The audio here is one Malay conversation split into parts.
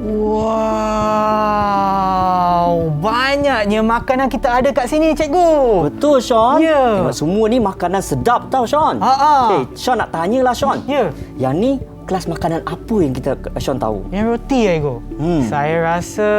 Wow, banyaknya makanan kita ada kat sini, cikgu. Betul, Sean. Ya. Tengok semua ni makanan sedap tau, Sean. Ha. Sean nak tanyalah, Sean. Ya. Yang ni kelas makanan apa yang Sean tahu? Yang roti, cikgu. Saya rasa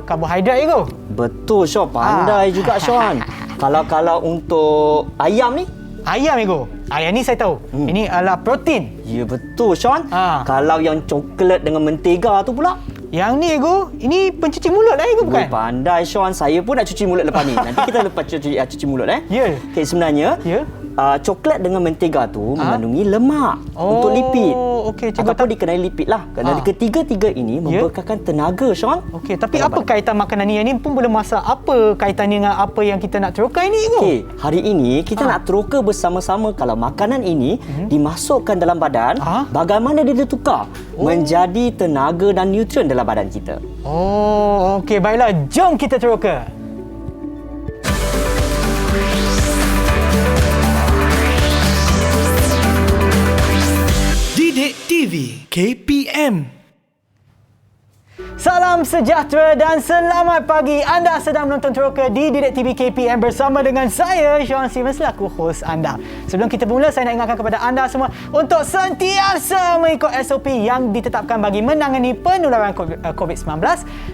karbohidrat, cikgu. Betul, Sean. Pandai juga, Sean. Kalau untuk ayam ni? Ayam, cikgu. Ayam ni saya tahu. Ini adalah protein. Ya, betul, Sean. Ha. Kalau yang coklat dengan mentega tu pula? Yang ni, cikgu, ini pencuci mulut lah, cikgu, bukan? Pandai, Sean. Saya pun nak cuci mulut lepas ni. Nanti kita lepas cuci mulut, Ya. Okay, sebenarnya, Ya. coklat dengan mentega tu mengandungi lemak untuk lipid. Okey, cikgu. Ataupun dikenali lipid lah. Kerana ketiga-tiga ini membekalkan tenaga, Sean. Okey, tapi apa kaitan makanan ni? Yang ni pun boleh masak. Apa kaitannya dengan apa yang kita nak terokai ni, cikgu? Okey, hari ini kita nak teroka bersama-sama kalau makanan ini dimasukkan dalam badan, bagaimana dia ditukar menjadi tenaga dan nutrien dalam badan kita. Oh, okey. Baiklah, jom kita teroka. Didik TV KPM. Salam sejahtera dan selamat pagi. Anda sedang menonton Teroka di Didik TV KPM bersama dengan saya, Sean Steven, selaku hos anda. Sebelum kita bermula, saya nak ingatkan kepada anda semua untuk sentiasa mengikut SOP yang ditetapkan bagi menangani penularan COVID-19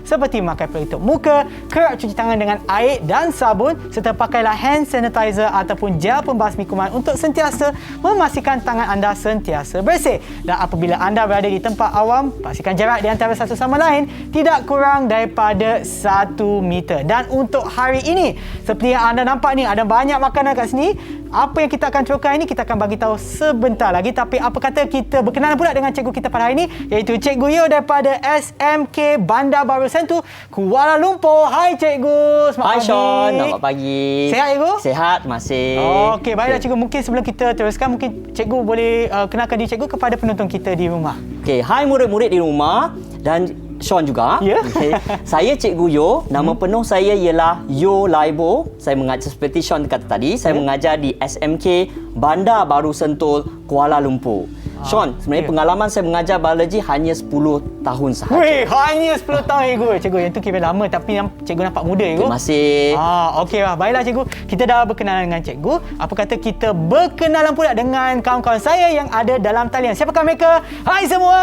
seperti memakai pelitup muka, kerap cuci tangan dengan air dan sabun serta pakailah hand sanitizer ataupun gel pembasmi kuman untuk sentiasa memastikan tangan anda sentiasa bersih. Dan apabila anda berada di tempat awam, pastikan jarak di antara satu sama lain tidak kurang daripada 1 meter. Dan untuk hari ini, seperti yang anda nampak ni, ada banyak makanan kat sini. Apa yang kita akan terokai ini, kita akan bagi tahu sebentar lagi. Tapi apa kata kita berkenalan pula dengan cikgu kita pada hari ini, iaitu Cikgu Yo daripada SMK Bandar Baru Sentul, Kuala Lumpur. Hai cikgu, selamat pagi. Hai Sean, selamat pagi. Sehat cikgu? Sehat, masih. Okey, baiklah cikgu. Mungkin sebelum kita teruskan, mungkin cikgu boleh kenalkan diri cikgu kepada penonton kita di rumah. Okey, hai murid-murid di rumah dan Sean juga. Ya. Okay. Saya Cikgu Yo. Nama penuh saya ialah Yo Laibo. Saya mengajar seperti Sean kata tadi. Saya mengajar di SMK Bandar Baru Sentul, Kuala Lumpur. Sean, sebenarnya pengalaman saya mengajar biologi hanya 10 tahun sahaja. Weh, hanya 10 tahun cikgu. Cikgu, yang tu kira lama tapi cikgu nampak muda cikgu. Terima kasih. Okey lah. Baiklah cikgu. Kita dah berkenalan dengan cikgu. Apa kata kita berkenalan pula dengan kawan-kawan saya yang ada dalam talian. Siapakah mereka? Hai semua.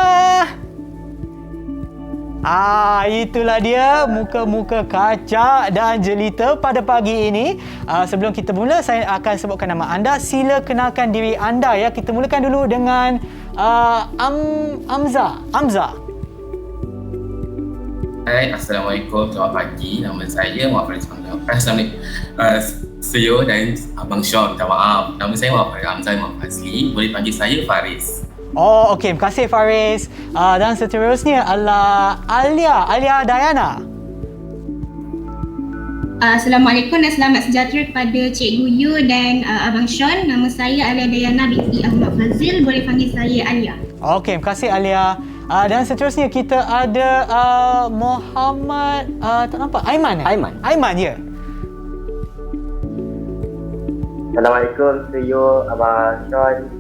Itulah dia muka-muka kacak dan jelita pada pagi ini. Sebelum kita mula, saya akan sebutkan nama anda. Sila kenalkan diri anda ya. Kita mulakan dulu dengan Amza. Hai, Assalamualaikum, selamat pagi. Nama saya Muhammad Faris. Saya dan Abang Sean, minta maaf. Nama saya Muhammad Hamzah Muhammad Fazli. Boleh panggil saya Faris. Oh, okey. Terima kasih Faris. Dan seterusnya adalah Alia Dayana. Assalamualaikum dan selamat sejahtera kepada Cikgu Yu dan Abang Sean. Nama saya Alia Dayana binti Ahmad Fazil. Boleh panggil saya Alia. Okey, terima kasih Alia. Dan seterusnya kita ada Muhammad tak nampak Aiman. Aiman ya. Assalamualaikum, saya Abang Sean.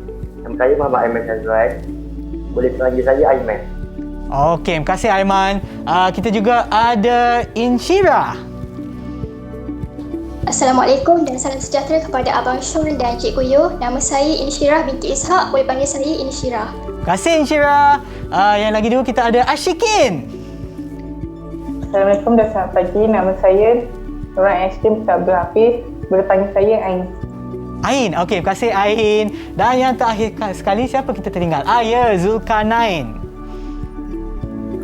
Nama saya Muhammad Aiman Azwan. Boleh panggil saya Aiman. Okey, terima kasih Aiman. Kita juga ada Inshira. Assalamualaikum dan salam sejahtera kepada Abang Sean dan Cikgu Yo. Nama saya Inshira binti Ishak. Boleh panggil saya Inshira. Terima kasih Inshira. Yang lagi dulu kita ada Ashikin. Assalamualaikum dan selamat pagi. Nama saya Nurul Ashim Abdul Hafiz. Boleh panggil saya Ain. Ain. Okey, terima kasih Ain. Dan yang terakhir sekali, siapa kita tertinggal? Ya, Zulkarnain.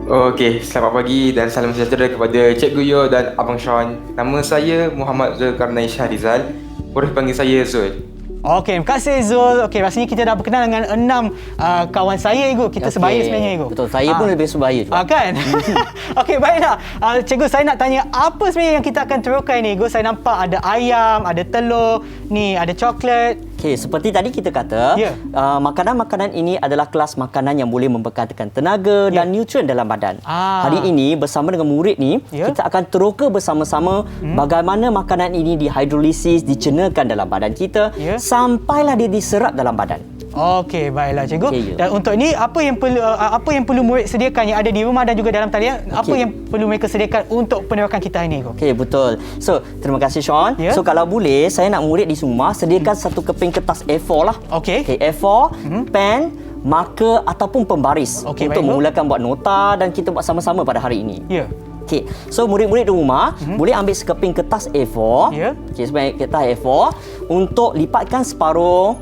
Okey, selamat pagi dan salam sejahtera kepada Cikgu Yo dan Abang Sean. Nama saya Muhammad Zulkarnain Syahrizal. Boleh panggil saya Zul. Okey, terima kasih Zul. Okey, rasanya kita dah berkenal dengan 6 kawan saya Igu. Kita sebaya sebenarnya Igu. Betul, saya pun lebih sebaya juga. Kan? Okey, baiklah. Cikgu, saya nak tanya apa sebenarnya yang kita akan terokai ni Igu? Saya nampak ada ayam, ada telur, ni ada coklat. Okey, seperti tadi kita kata, makanan-makanan ini adalah kelas makanan yang boleh membekalkan tenaga dan nutrien dalam badan. Hari ini bersama dengan murid ni, kita akan teroka bersama-sama bagaimana makanan ini dihidrolisis, dicernahkan dalam badan kita sampailah dia diserap dalam badan. Okey, baiklah cikgu. Okey, Dan untuk ni apa yang perlu murid sediakan yang ada di rumah dan juga dalam talian? Apa yang perlu mereka sediakan untuk penerokan kita hari ni? Okey, betul. So, terima kasih Sean. Ya. So, kalau boleh, saya nak murid di rumah sediakan satu keping kertas A4 lah. Okey. Okey, A4, pen, marker ataupun pembaris Okey, untuk baik, memulakan buat nota dan kita buat sama-sama pada hari ini. Ya. Okey, so murid-murid di rumah boleh ambil sekeping kertas A4. Ya. Okey, sebanyak kertas A4 untuk lipatkan separuh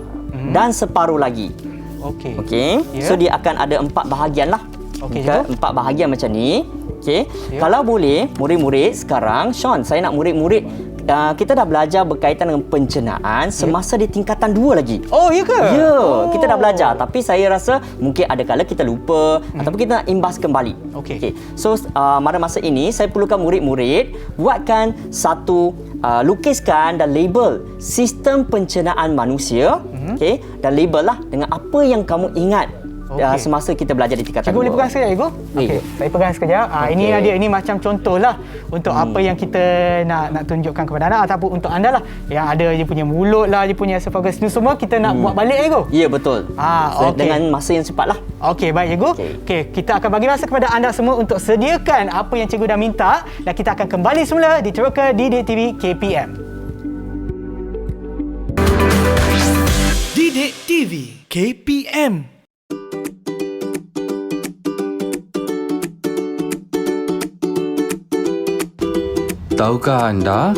dan separuh lagi. Okey. Okey. Ya. So dia akan ada 4 bahagian lah. Okey, Okay, cikgu. 4 bahagian macam ni. Okey. Ya. Kalau boleh, murid-murid sekarang, Sean, saya nak murid-murid kita dah belajar berkaitan dengan pencernaan semasa di tingkatan 2 lagi. Oh, ya ke? Ya, Oh. kita dah belajar tapi saya rasa mungkin ada kala kita lupa ataupun kita nak imbas kembali. Okey. So pada masa ini saya perlukan murid-murid buatkan satu lukiskan dan label sistem pencernaan manusia, okey, dan label lah dengan apa yang kamu ingat Okey. semasa kita belajar di tingkatan 2. Cikgu boleh pegang sekejap, cikgu? Boleh. Okey, saya pegang sekejap. Ini Okey. ada, ini macam contohlah untuk apa yang kita nak tunjukkan kepada anak ataupun untuk anda lah. Yang ada dia punya mulut lah, dia punya esophagus, itu semua kita nak buat balik, cikgu. Ya, betul. Okey. Dengan masa yang cepat lah. Okey, baik cikgu. Okey, kita akan bagi masa kepada anda semua untuk sediakan apa yang cikgu dah minta dan kita akan kembali semula di Teroka Didik TV KPM. Didik TV KPM. Tahukah anda?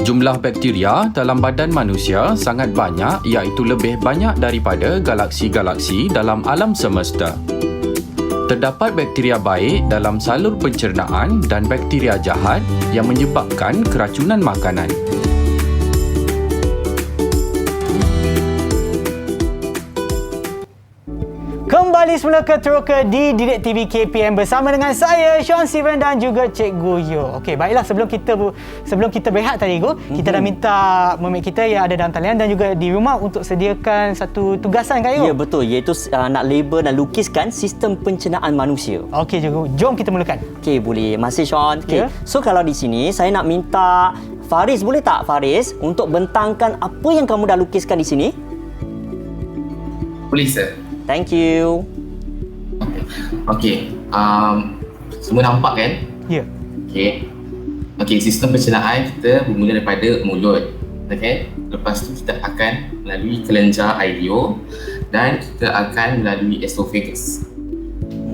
Jumlah bakteria dalam badan manusia sangat banyak, iaitu lebih banyak daripada galaksi-galaksi dalam alam semesta. Terdapat bakteria baik dalam salur pencernaan dan bakteria jahat yang menyebabkan keracunan makanan. Kembali semula ke Teroka di Didik TV KPM bersama dengan saya Sean Steven dan juga Cikgu Yo. Okey, baiklah sebelum kita berehat tadi kita dah minta murid kita yang ada dalam talian dan juga di rumah untuk sediakan satu tugasan kan Yo? Ya, betul, iaitu nak label dan lukiskan sistem pencernaan manusia. Okey cikgu, jom kita mulakan. Okey, boleh. Masih Sean. Okey. Ya. So kalau di sini saya nak minta Faris, boleh tak Faris untuk bentangkan apa yang kamu dah lukiskan di sini? Boleh sir. Thank you. Okey. Semua nampak kan? Ya. Okey, sistem pencernaan kita bermula daripada mulut. Okey. Lepas tu kita akan melalui kelenjar ilio dan kita akan melalui esophagus.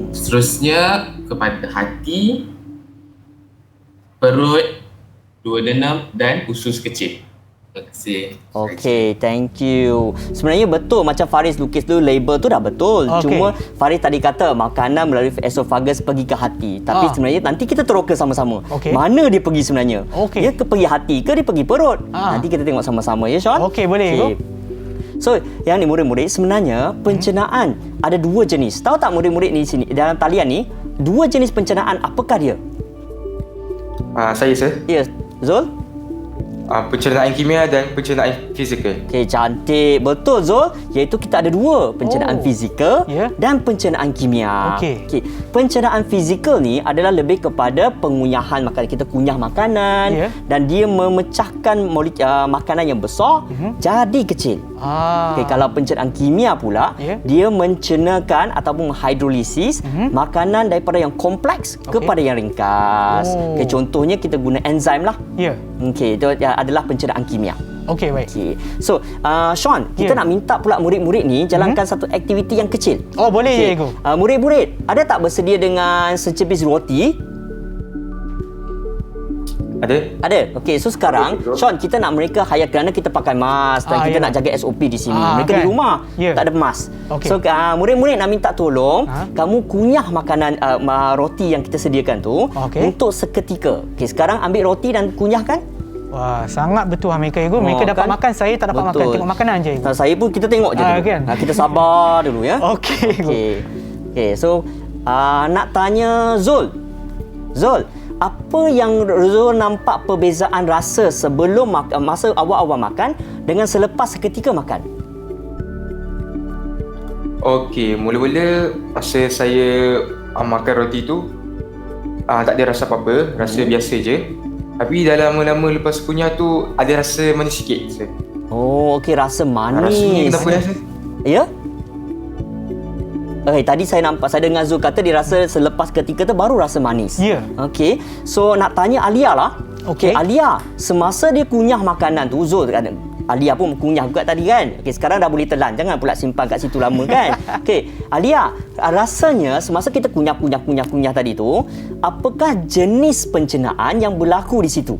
Seterusnya kepada hati, perut, duodenum dan usus kecil. Terima kasih. Okey, thank you. Sebenarnya betul macam Faris lukis tu, label tu dah betul. Okey. Cuma Faris tadi kata makanan melalui esophagus pergi ke hati. Tapi sebenarnya nanti kita teroka sama-sama. Okey. Mana dia pergi sebenarnya? Okey. Dia pergi hati ke dia pergi perut? Nanti kita tengok sama-sama ya Sean. Okey, boleh, Go. So, yang ni murid-murid sebenarnya pencernaan ada 2 jenis. Tahu tak murid-murid ni sini dalam talian ni 2 jenis pencernaan apakah dia? Saya sir. Ya, Zul? Pencernaan kimia dan pencernaan fizikal. Okey, cantik. Betul Zul. Iaitu kita ada 2, pencernaan fizikal dan pencernaan kimia. Okey. Pencernaan fizikal ni adalah lebih kepada pengunyahan makanan. Kita kunyah makanan dan dia memecahkan makanan yang besar jadi kecil. Okey, kalau pencernaan kimia pula, dia mencernakan ataupun menghidrolisis makanan daripada yang kompleks kepada yang ringkas. Okey, contohnya kita guna enzim lah. Ya. Okey, itu adalah pencernaan kimia. Okey, baik. Okey. So, Sean, kita nak minta pula murid-murid ni jalankan satu aktiviti yang kecil. Oh, boleh je, Cikgu. Murid-murid, ada tak bersedia dengan secipis roti? Ada. Okey, so sekarang Sean, kita nak mereka hayat kerana kita pakai mask dan kita nak jaga SOP di sini. Mereka di rumah tak ada mask. Okey. So murid-murid nak minta tolong kamu kunyah makanan roti yang kita sediakan tu untuk seketika. Okey, sekarang ambil roti dan kunyahkan. Wah, sangat bertuah mereka Cikgu. Mereka dapat makan, saya tak dapat makan. Tengok makanan je Cikgu. Saya pun kita tengok je dulu. Kan? Kita sabar dulu ya. Okey. Okey, so nak tanya Zul. Zul, apa yang Zul nampak perbezaan rasa sebelum masa awal-awal makan dengan selepas seketika makan? Okey, mula-mula masa saya makan roti tu tak ada rasa apa-apa, rasa biasa je. Tapi dah lama-lama lepas kunyah tu ada rasa manis sikit. Oh, okey, rasa Rasanya manis. kenapa rasa? Ya? Tadi saya dengar Zul kata dia rasa selepas ketika tu baru rasa manis. Ya. Okey. So nak tanya Alia lah. Okey. Alia, semasa dia kunyah makanan tu, Zul kata Alia pun kunyah juga tadi kan. Okey, sekarang dah boleh telan. Jangan pula simpan kat situ lama kan. Okey, Alia, rasanya semasa kita kunyah tadi tu, apakah jenis pencernaan yang berlaku di situ?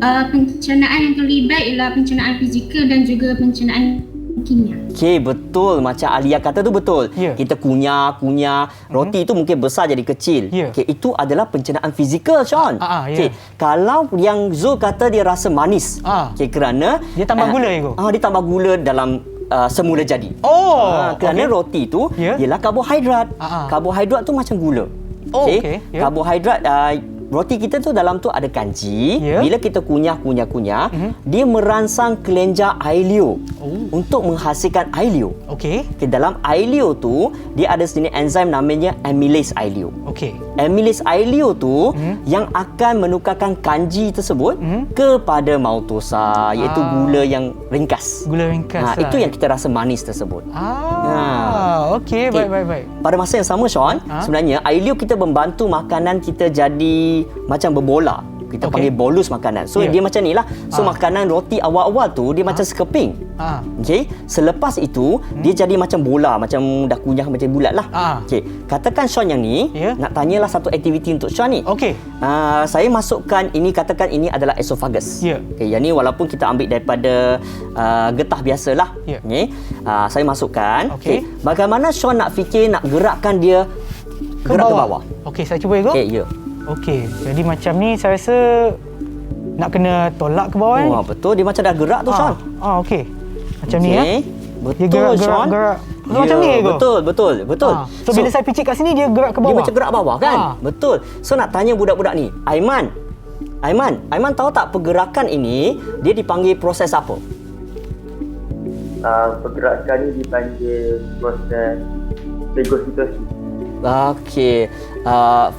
Pencernaan yang terlibat ialah pencernaan fizikal dan juga pencernaan kimia. Okey, betul. Macam Alia kata tu betul. Ya. Kita kunyah, roti tu mungkin besar jadi kecil. Ya. Okey, itu adalah pencernaan fizikal, Sean. ya. Okey, kalau yang Zul kata dia rasa manis. Okey, kerana Dia tambah gula, Ego? Dia tambah gula dalam semula jadi. Kerana roti tu ialah karbohidrat. Karbohidrat tu macam gula. Okey. Ya. Karbohidrat roti kita tu dalam tu ada kanji. Bila kita kunyah, dia merangsang kelenjar air liur untuk menghasilkan air liur. Okey. Dalam air liur tu dia ada sejenis enzim namanya amylase air liur. Okey. Amylase air liur tu yang akan menukarkan kanji tersebut kepada maltosa, iaitu gula yang ringkas. Gula ringkas lah. Itu yang kita rasa manis tersebut. Okey, baik. Pada masa yang sama, Sean, sebenarnya air liur kita membantu makanan kita jadi macam berbola. Kita panggil bolus makanan. So dia macam ni lah. So makanan roti awal-awal tu dia macam sekeping. Okey, selepas itu dia jadi macam bola, macam dah kunyah macam bulat lah. Okey, katakan Sean yang ni nak tanyalah satu aktiviti untuk Sean ni. Okey. Saya masukkan ini, katakan ini adalah esophagus. Okey, yang ni walaupun kita ambil daripada getah biasalah. Okey. Saya masukkan. Okey. Bagaimana Sean nak fikir nak gerakkan dia ke bawah? Okey, saya cuba Ego. Okey, ya. Okey, jadi macam ni saya rasa nak kena tolak ke bawah ni. Betul, dia macam dah gerak tu, Sean. Okey. Macam ni ya. Betul, Sean. Gerak. Macam ni Ego. Betul. So bila saya picit kat sini dia gerak ke bawah. Dia macam gerak bawah kan? Betul. So nak tanya budak-budak ni, Aiman tahu tak pergerakan ini dia dipanggil proses apa? Pergerakan ni dipanggil proses fagositosis. Okey,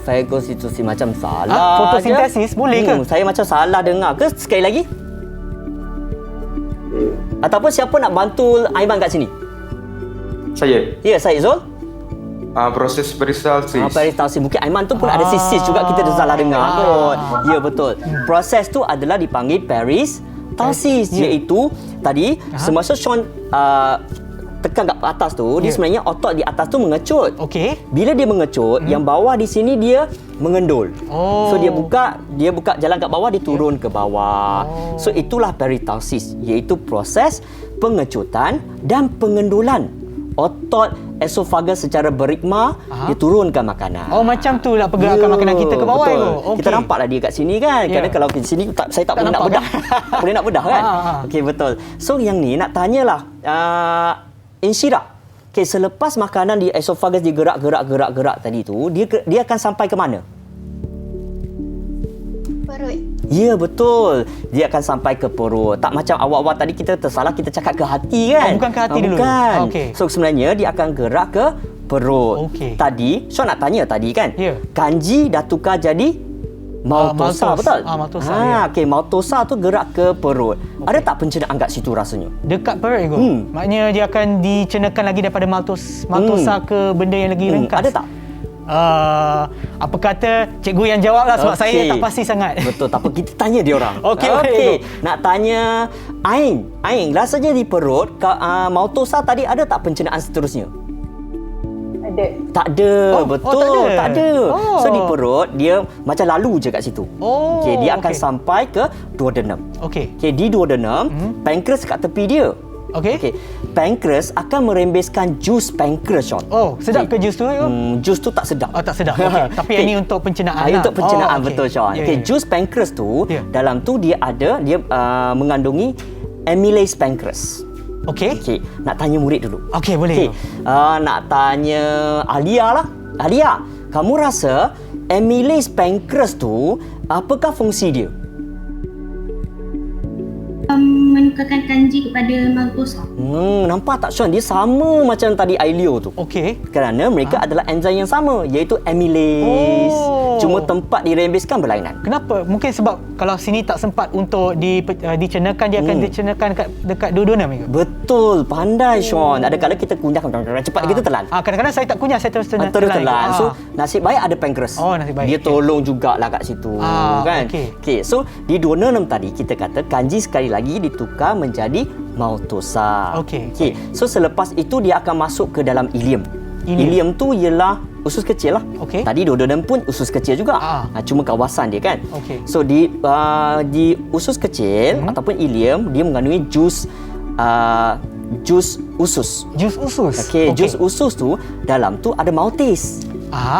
fagositosis macam salah. Fotosintesis boleh ke? Saya macam salah dengar ke sekali lagi? Ataupun siapa nak bantu Aiman kat sini? Saya. Ya, saya Zul. Proses peristalsis. Peristalsis. Mungkin Aiman tu pun ada sisis juga, kita dah salah dengar kot. Ya, betul. Proses tu adalah dipanggil peristalsis, iaitu tadi semasa Sean tekan kat atas tu, dia sebenarnya otot di atas tu mengecut. Okey. Bila dia mengecut, yang bawah di sini dia mengendul. So dia buka jalan kat bawah, dia turun ke bawah. So itulah peristalsis, iaitu proses pengecutan dan pengendulan otot esophagus secara berikma, dia turunkan makanan. Macam tu lah pergerakan makanan kita ke bawah tu. Kita nampaklah dia kat sini kan. Kerana kalau di sini saya tak boleh nak bedah. Tak boleh nak bedah kan. Okey, betul. So yang ni nak tanyalah Insyirah. Okey, selepas makanan di esophagus digerak tadi tu, dia akan sampai ke mana? Perut. Ya, betul. Dia akan sampai ke perut. Tak macam awal-awal tadi kita tersalah, kita cakap ke hati kan? Bukan ke hati dulu. Bukan. Okay. So sebenarnya dia akan gerak ke perut. Okey. Tadi, Sean nak tanya tadi kan? Ya. Kanji dah tukar jadi maltosa, betul? Maltosa. Ya. Okey, maltosa tu gerak ke perut. Ada tak pencernaan kat situ rasanya? Dekat perut Ego. Maknanya dia akan dicernakan lagi daripada maltosa ke benda yang lagi ringkas. Ada tak? Apa kata cikgu yang jawab lah sebab saya tak pasti sangat. Betul, tak apa, kita tanya dia orang. Okey. Nak tanya Ain, rasanya di perut maltosa tadi ada tak pencernaan seterusnya? Ada. Tak ada, betul, tak ada. So di perut dia macam lalu je kat situ. Okey, dia akan sampai ke duodenum. Okey, di duodenum, pankreas kat tepi dia. Okey. Pankreas akan merembeskan jus pankreas, Sean. Sedap ke jus tu? Jus tu tak sedap. Tak sedap. Okey. Tapi ini untuk pencernaan lah. Untuk pencernaan, betul, Sean. Okey, jus pankreas tu dalam tu dia mengandungi amylase pankreas. Okey. Nak tanya murid dulu. Okey, boleh. Nak tanya Alia lah. Alia, kamu rasa amylase pankreas tu apakah fungsi dia? menukarkan kanji kepada maltosa. Nampak tak Sean? Dia sama macam tadi Ailio tu. Okey. Kerana mereka adalah enzim yang sama, iaitu amylase. Cuma tempat dirembeskan berlainan. Kenapa? Mungkin sebab kalau sini tak sempat untuk dicernakan, dia akan dicernakan dekat duodenum ke? Betul, pandai Sean. Ada kala kita kunyah cepat kita telan. Kadang-kadang saya tak kunyah, saya terus telan. So nasib baik ada pankreas. Nasib baik. Dia tolong jugalah kat situ kan. Okey. So di duodenum tadi kita kata kanji sekali lagi ditukar menjadi maltosa. Okey. So selepas itu dia akan masuk ke dalam ileum. Ileum tu ialah usus kecil lah. Okey. Tadi duodenum pun usus kecil juga. Cuma kawasan dia kan. Okey. So di usus kecil ataupun ileum dia mengandungi jus usus. Jus usus. Okey, jus usus tu dalam tu ada maltase.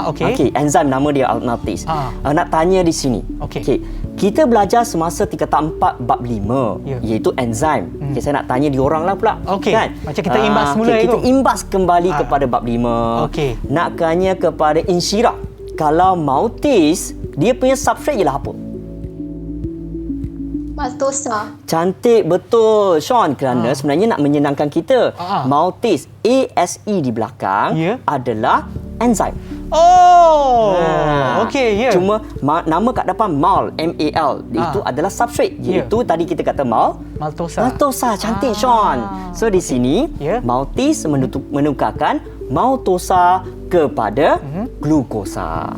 Okey, enzim nama dia maltase. Nak tanya di sini. Okey. Kita belajar semasa tingkatan 4 bab 5 iaitu enzim. Okey, saya nak tanya dioranglah pula. Okey. Kan? Macam kita imbas semula kita imbas kembali kepada bab 5. Okey. Nak tanya kepada Insyirah. Kalau maltase dia punya substrate ialah apa? Maltosa. Cantik, betul Sean, kerana sebenarnya nak menyenangkan kita. Maltase ASE di belakang adalah enzim. Okey, Cuma nama kat depan mal, MAL itu adalah substrate, iaitu tadi kita kata maltosa. Maltosa, cantik Sean. So di sini maltase menukarkan maltosa kepada glukosa.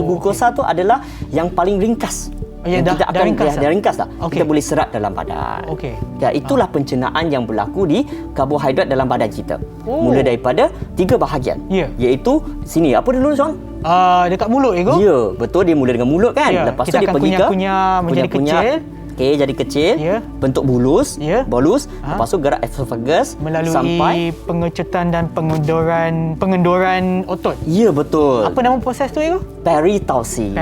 Glukosa tu adalah yang paling ringkas. Yang kita akan ringkas dah. Kita boleh serap dalam badan. Itulah pencernaan yang berlaku di karbohidrat dalam badan kita. Mula daripada 3 bahagian. Iaitu sini apa dulu Sean? Dekat mulut Ego. Ya, betul, dia mula dengan mulut kan. Lepas tu dia pergi ke menjadi kecil. Okey, jadi kecil, bentuk bolus, lepas tu gerak esophagus melalui sampai pengecutan dan pengendoran otot. Ya, betul. Apa nama proses tu Ego? Peritausis.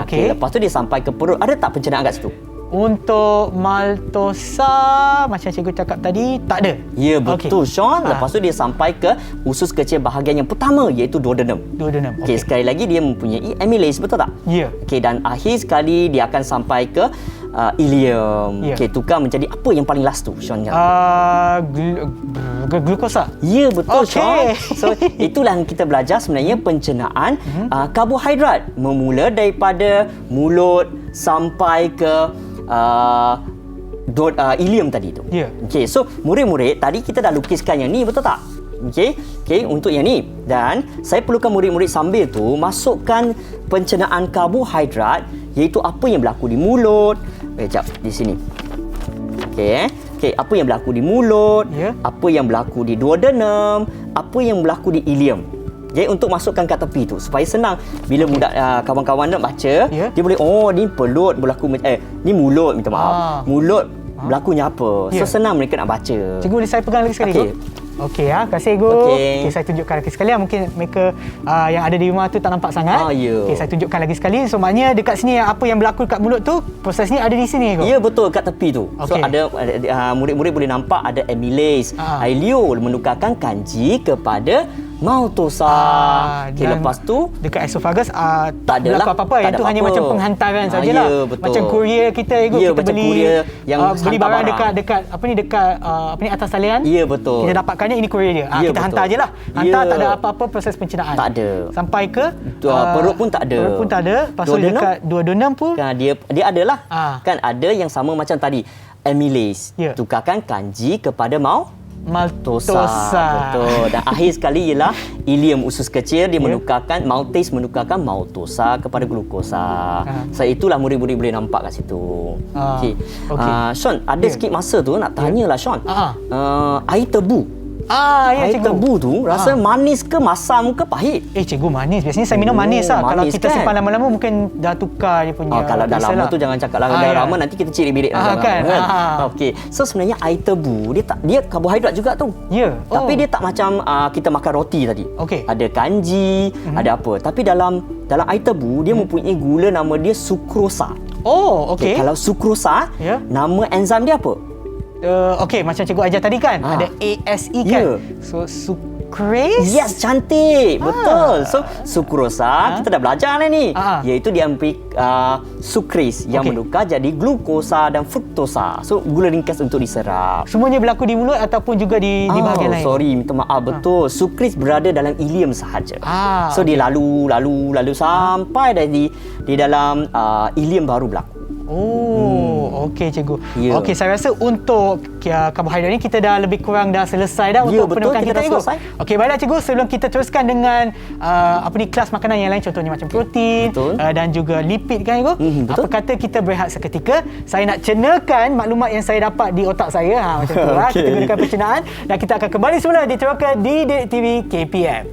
Okey. Lepas tu dia sampai ke perut. Ada tak pencernaan kat situ? Untuk maltosa macam cikgu cakap tadi tak ada. Ya, betul Sean. Lepas tu dia sampai ke usus kecil bahagian yang pertama iaitu duodenum. Okey, sekali lagi dia mempunyai amylase, betul tak? Ya. Okey, dan akhir sekali dia akan sampai ke ileum. Okey, tukar menjadi apa yang paling last tu Sean? Glukosa. Ya, betul Sean. So itulah yang kita belajar sebenarnya pencernaan karbohidrat memula daripada mulut sampai ke ileum tadi tu. Okey, so murid-murid tadi kita dah lukiskan yang ni, betul tak? Okey, untuk yang ni. Dan saya perlukan murid-murid sambil tu masukkan pencernaan karbohidrat iaitu apa yang berlaku di mulut. Sekejap, di sini. Okey, apa yang berlaku di mulut, apa yang berlaku di duodenum, apa yang berlaku di ileum. Jadi untuk masukkan kat tepi tu supaya senang bila budak kawan-kawan nak baca, dia boleh ni pelut berlaku ni mulut, minta maaf. Mulut berlakunya apa. So senang mereka nak baca. Cikgu boleh saya pegang lagi sekali? Okey, terima kasih Ego. Okey, saya tunjukkan lagi sekali. Mungkin mereka yang ada di rumah tu tak nampak sangat. Okey, saya tunjukkan lagi sekali. So maknanya dekat sini apa yang berlaku dekat mulut tu, proses ni ada di sini Ego. Ya, betul, kat tepi tu. So ada murid-murid boleh nampak ada amylase. Ailio menukarkan kanji kepada maltosa. Okey, lepas tu dekat esophagus tak ada apa-apa. Itu hanya macam penghantaran sajalah. Macam kurier kita Ego, kita beli beli barang dekat atas talian. Ya, betul. Kita dapatkannya ini kurier dia. Kita hantar je lah. Hantar, tak ada apa-apa proses pencernaan. Tak ada. Sampai ke perut pun tak ada. Perut pun tak ada. Lepas tu dekat duodenum pun dia adalah. Kan ada yang sama macam tadi. Amylase. Tukarkan kanji kepada maltosa. Betul. Dan akhir sekali ialah ileum usus kecil, dia menukarkan maltase menukarkan maltosa kepada glukosa. So itulah murid-murid boleh nampak kat situ. Okey. Sean, ada sikit masa tu nak tanyalah Sean. Air tebu. Air tebu tu rasa manis ke masam ke pahit? Cikgu manis. Biasanya saya minum manis lah. Kalau kita simpan lama-lama mungkin dah tukar dia punya. Kalau dah lama tu jangan cakap lah. Dah lama nanti kita ciri bilik kan. Okey. So sebenarnya air tebu dia karbohidrat juga tu. Ya. Tapi dia tak macam kita makan roti tadi. Okey. Ada kanji, ada apa. Tapi dalam air tebu dia mempunyai gula nama dia sukrosa. Okey. Kalau sukrosa, nama enzim dia apa? Okey, macam cikgu ajar tadi kan, ada ASE kan. So Sukres? Yes, cantik. Betul. So, sukrosa kita dah belajar ni. Iaitu diambil sukris yang menukar jadi glukosa dan fruktosa. So, gula ringkas untuk diserap. Semuanya berlaku di mulut ataupun juga di bahagian lain? Sorry, minta maaf. Betul. Sukris berada dalam ileum sahaja. So, dia lalu sampai di dalam ileum baru berlaku. Okey cikgu. Okey, saya rasa untuk karbohidrat ni kita dah lebih kurang dah selesai dah untuk penukan kita cikgu. Okey, baiklah cikgu, sebelum kita teruskan dengan kelas makanan yang lain, contohnya macam protein dan juga lipid kan cikgu. Apa kata kita berehat seketika, saya nak cenakan maklumat yang saya dapat di otak saya. Macam tu lah, kita gunakan pencernaan dan kita akan kembali semula di Teroka di Didik TV KPM.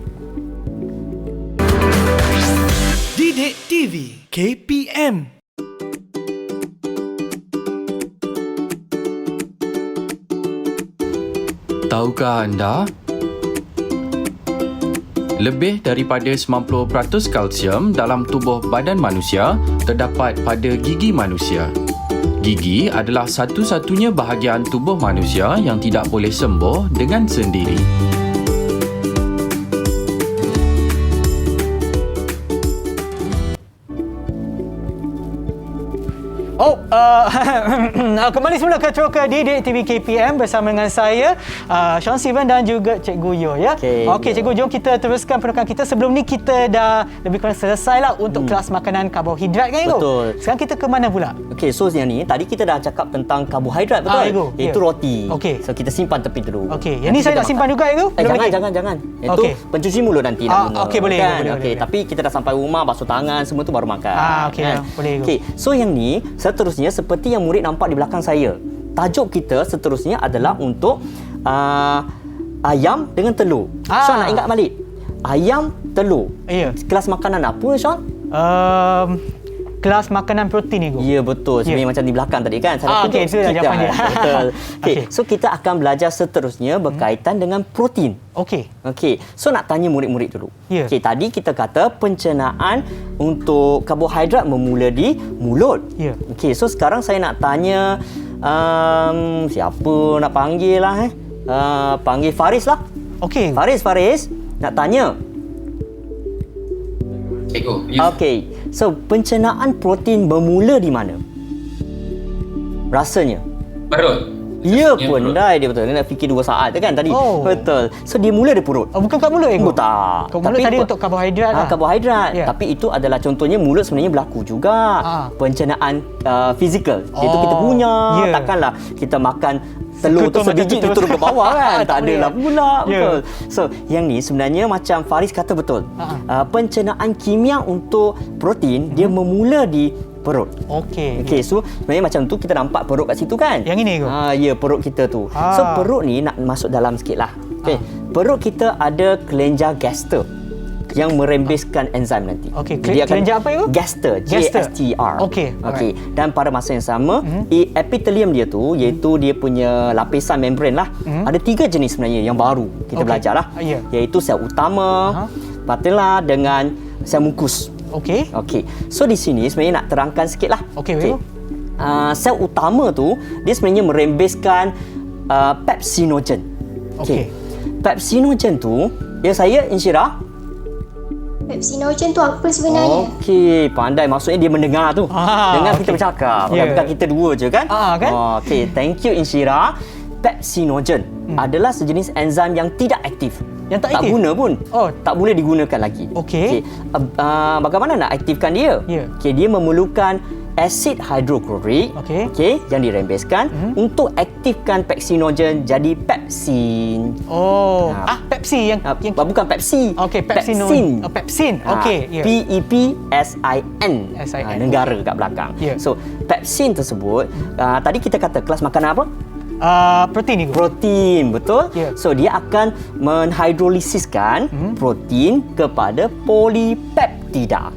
Didik TV KPM. Tahukah anda? Lebih daripada 90% kalsium dalam tubuh badan manusia terdapat pada gigi manusia. Gigi adalah satu-satunya bahagian tubuh manusia yang tidak boleh sembuh dengan sendiri. Kembali semula ke Teroka di Didik TV KPM bersama dengan saya Sean Steven dan juga Cikgu Yo ya. Okey cikgu, jom kita teruskan penukan kita. Sebelum ni kita dah lebih kurang selesai lah untuk kelas makanan karbohidrat kan cikgu? Betul. Sekarang kita ke mana pula? Okey, so yang ni tadi kita dah cakap tentang karbohidrat betul? Iaitu roti. Okey. So kita simpan tepi dulu. Okey, yang ni saya nak simpan juga cikgu? Jangan. Itu pencuci mulut nanti nak guna. Okey, boleh. Okey, tapi kita dah sampai rumah, basuh tangan semua tu baru makan. Okey, boleh. Okey, so yang ni seterusnya seperti yang murid nampak di belakang saya. Tajuk kita seterusnya adalah untuk ayam dengan telur. Sean nak ingat balik. Ayam, telur. Kelas makanan apa Sean? Kelas makanan protein ni. Ya betul. Sebenarnya macam di belakang tadi kan. Okey, itu dah jawapan dia. Betul. Okey, so kita akan belajar seterusnya berkaitan dengan protein. Okey. So nak tanya murid-murid dulu. Okey, tadi kita kata pencernaan untuk karbohidrat bermula di mulut. Okey, so sekarang saya nak tanya siapa nak panggil lah panggil Faris lah. Okey. Faris nak tanya. Cikgu. Okey. So, pencernaan protein bermula di mana? Rasanya? Perut. Ya, pandai dia betul. Dia nak fikir 2 saat kan tadi. Betul. So, dia mula di perut. Bukan kat mulut cikgu? Tak. Kat mulut tadi untuk karbohidrat lah. Karbohidrat. Tapi itu adalah contohnya mulut sebenarnya berlaku juga. Pencernaan fizikal. Iaitu kita punya. Takkanlah kita makan telur tu sebiji dia turun ke bawah kan. Tak adalah pula. Betul. So, yang ni sebenarnya macam Faris kata betul. Pencernaan kimia untuk protein dia memula di perut. Okey, so sebenarnya macam tu kita nampak perut kat situ kan? Yang ini ke? Ya, perut kita tu. So, perut ni nak masuk dalam sikitlah. Okey. Perut kita ada kelenjar gaster yang merembeskan enzim nanti. Okey, kelenjar apa itu? Gaster, G-A-S-T-R. Okey. Dan pada masa yang sama, epithelium dia tu, iaitu dia punya lapisan membran lah. Ada 3 jenis sebenarnya yang baru kita belajar lah. Iaitu sel utama, patella dengan sel mukus. Okey. So di sini sebenarnya nak terangkan sikitlah. Okey. Sel utama tu dia sebenarnya merembeskan pepsinogen. Okey. Pepsinogen tu, ya saya Insyirah. Pepsinogen tu apa sebenarnya? Okey, pandai. Maksudnya dia mendengar tu. Dengar kita bercakap. Bukan kita dua je kan? Okey, thank you Insyirah. Pepsinogen adalah sejenis enzim yang tidak aktif. Yang tak aktif? Tak guna pun. Tak boleh digunakan lagi. Okey. Bagaimana nak aktifkan dia? Okey, dia memerlukan asid hidroklorik yang dirembeskan untuk aktifkan pepsinogen jadi pepsin. Pepsi yang bukan Pepsi. Okey, pepsin. Okey. P-E-P-S-I-N. Negara kat belakang. So, pepsin tersebut tadi kita kata kelas makanan apa? Protein itu. Protein, betul? So, dia akan menghidrolisiskan protein kepada polipeptida.